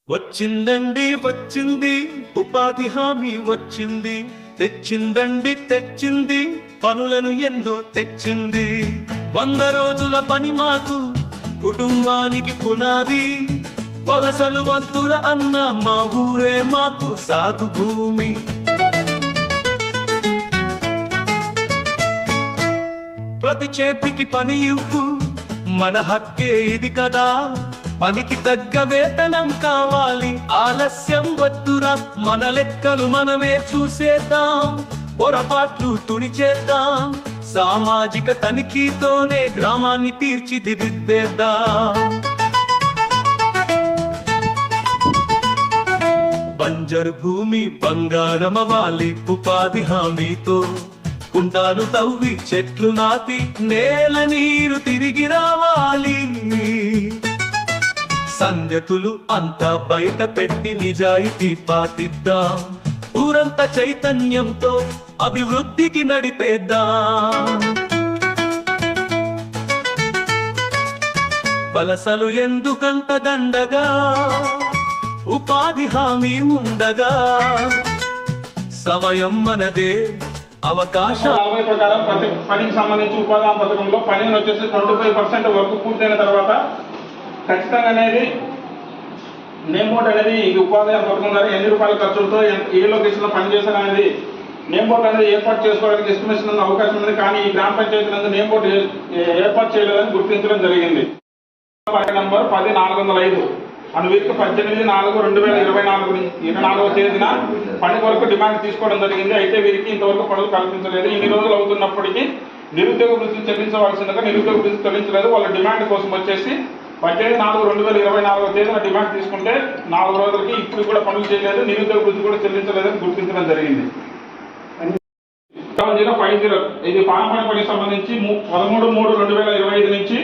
వచ్చిందండి వచ్చింది ఉపాధి హామీ వచ్చింది, తెచ్చిందండి తెచ్చింది పనులను ఎన్నో తెచ్చింది. 100 రోజుల పని మాకు కుటుంబానికి పునాది, వలసలు వద్దుల అన్న మా ఊరే మాకు సాగు భూమి. ప్రతి చేతికి పని ఇవ్వు, మన హక్కే ఇది కదా. పనికి తగ్గ వేతనం కావాలి, ఆలస్యం వద్దురా. మన లెక్కలు మనమే చూసేద్దాం, పొరపాట్లు తుడిచేద్దాం. సామాజిక తనిఖీతోనే గ్రామాన్ని తీర్చిదిద్దేద్దాం. బంజరు భూమి బంగారమవాలి, ఉపాధి హామీతో కుండాలు తవ్వి చెట్లు నాటి నేల నీరు తిరిగి రావాలి. సంగతులు అంతా బయట పెట్టి నిజాయితీ పాటిద్దాం, ఊరంత చైతన్యంతో అభివృద్ధికి నడిపేద్దాం. వలసలు ఎందుకంత దండగా, ఉపాధి హామీ ఉండగా. సమయం మనదే, అవకాశం 40 ప్రకారం ప్రతి పనికి సంబంధించి ఉపాధి హామీ పథకంలో పనిని వచ్చేసి 25% వరకు పూర్తయిన తర్వాత ఖచ్చితంగా అనేది నేమ్ బోర్డ్ అనేది ఇది ఉపాధి హామీ పథకం ద్వారా ఎన్ని రూపాయల ఖర్చులతో ఏ లొకేషన్లో పనిచేశారు అనేది నేమ్ బోర్డ్ అనేది ఏర్పాటు చేసుకోవడానికి ఎస్టిమేషన్ ఉన్న అవకాశం ఉంది. కానీ ఈ గ్రామ పంచాయతీ నందు నేమ్ బోర్డు ఏర్పాటు చేయలేదని గుర్తించడం జరిగింది. నంబర్ 10/405 వీరికి 18/4/2024 తేదీన పని కొరకు డిమాండ్ తీసుకోవడం జరిగింది. అయితే వీరికి ఇంతవరకు పనులు కల్పించలేదు. ఇన్ని రోజులు అవుతున్నప్పటికీ నిరుద్యోగ వృత్తి చెల్లించవలసిందిగా నిరుద్యోగ వృత్తి చెల్లించలేదు. వాళ్ళ డిమాండ్ కోసం వచ్చేసి 18/4/2024 తేదీన డిమాండ్ తీసుకుంటే 4 రోజులకి ఇప్పుడు కూడా పనులు చేయలేదు, నిరుద్యోగ వృత్తి కూడా చెల్లించలేదని గుర్తించడం జరిగింది. 050 ఇది పాన్ పనికి సంబంధించి 13/3/2025 నుంచి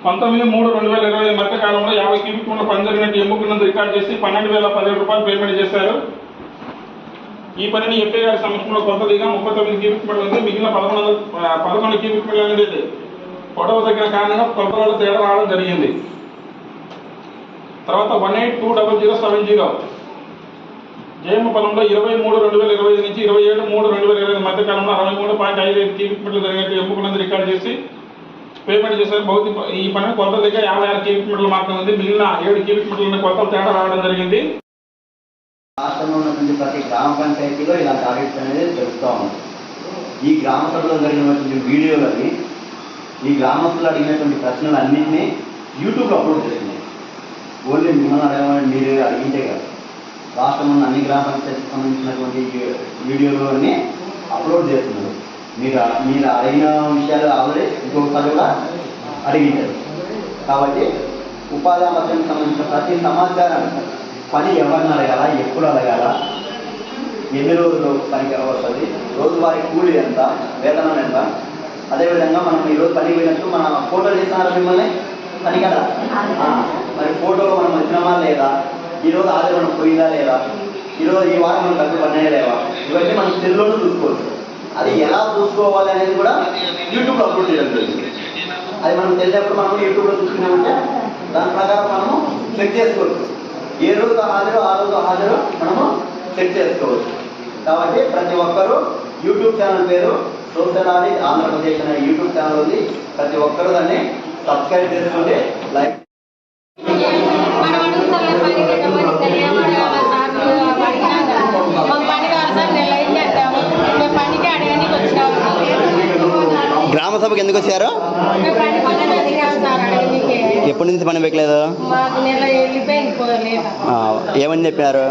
19/3/2025 మధ్య కాలంలో 50 క్యూబిక్ మీటర్ల పని జరిగినట్టు ఎమ్ముకున్నందుకు రికార్డు చేసి 12,017 రూపాయలు పేమెంట్ చేశారు. ఈ పనిని ఎఫ్ఐ గారి సమక్షంలో కొత్తదిగా 39 క్యూబిక్ మీటర్లు ఉంది. మిగిలిన 11 క్యూబిక్ మీటర్లు అనేది పొడవు తగ్గిన కారణంగా కొలతలలో తేడా రావడం జరిగింది. తర్వాత 182070 జయమ్మ పొలంలో 23/2025 నుంచి 27/3/2025 మధ్య కాలంలో 63.55 క్యూబిక్ మీటర్లు జరిగినట్టు ఎమ్ముకున్నందుకు రికార్డు చేసి పేమెంట్ చేశారు. ఈ పని కొలత దగ్గర 56 క్యూబిక్ మీటర్లు మాత్రం ఉంది. మిగిలిన 7 క్యూబిక్ మీటర్ల కొలతలు తేడా రావడం జరిగింది. రాష్ట్రంలో ఉన్నటువంటి ప్రతి గ్రామ పంచాయతీలో ఇలాంటి ఆడిట్స్ అనేది జరుగుతూ ఉంది. ఈ గ్రామ సభలో జరిగినటువంటి వీడియోలని, ఈ గ్రామస్తులు అడిగినటువంటి ప్రశ్నలు అన్నింటినీ యూట్యూబ్లో అప్లోడ్ చేసింది. ఓన్లీ మిమ్మల్ని అడగమని మీరు అడిగింటే కాదు, రాష్ట్రంలో ఉన్న అన్ని గ్రామ పంచాయతీకి సంబంధించినటువంటి వీడియోలు అన్నీ అప్లోడ్ చేస్తున్నారు. మీరు అడిగిన విషయాలు ఆల్రెడీ ఇంకొకసారి కూడా అడిగింటారు. కాబట్టి ఉపాధి హామీకి సంబంధించిన ప్రతి సమాచారం, పని ఎవరిని అడగాల, ఎప్పుడు అడగాల, ఎన్ని రోజులు పనికి వస్తుంది, రోజువారీ కూలి ఎంత, వేతనం ఎంత, అదేవిధంగా మనం ఈరోజు పనికి పోయినట్టు మన ఫోటోలు చేస్తున్నారు మిమ్మల్ని పని కదా. మరి ఫోటోలో మనం వచ్చినామా లేదా, ఈరోజు ఆదివారం పోయిందా లేదా, ఈరోజు ఈ వారం మనం డబ్బులు పన్నాయా లేవా, ఇవన్నీ మనం సెల్లోనూ చూసుకోవచ్చు. అది ఎలా చూసుకోవాలి అనేది కూడా యూట్యూబ్లో అప్లోడ్ చేయడం జరిగింది. అది మనం తెలిసినప్పుడు మనం యూట్యూబ్లో చూసుకున్నామంటే దాని ప్రకారం మనము చెక్ చేసుకోవచ్చు. ఏ రోజు హాజరు ఆ రోజు హాజరు మనము చెక్ చేసుకోవచ్చు. కాబట్టి ప్రతి ఒక్కరూ యూట్యూబ్ ఛానల్ పేరు సోషల్ ఆడిట్ ఆంధ్రప్రదేశ్ అనే యూట్యూబ్ ఛానల్ ఉంది. ప్రతి ఒక్కరు దాన్ని సబ్స్క్రైబ్ చేసుకుంటే లైక్ గ్రామ సభకు ఎందుకు వచ్చారు? ఎప్పటి నుంచి పని పెట్టలేదు? ఏమని చెప్పారు?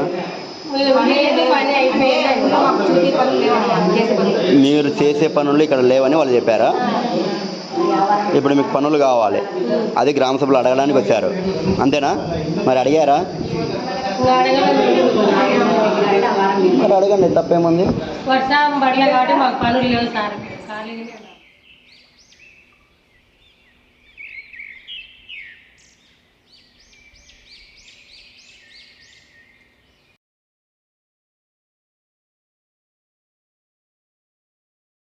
మీరు చేసే పనులు ఇక్కడ లేవని వాళ్ళు చెప్పారా? ఇప్పుడు మీకు పనులు కావాలి, అది గ్రామ సభలో అడగడానికి వచ్చారు, అంతేనా? మరి అడిగారా? మరి అడగండి, తప్పేముంది? వర్షం పడలే కాబట్టి మాకు పనులు లేవు సార్.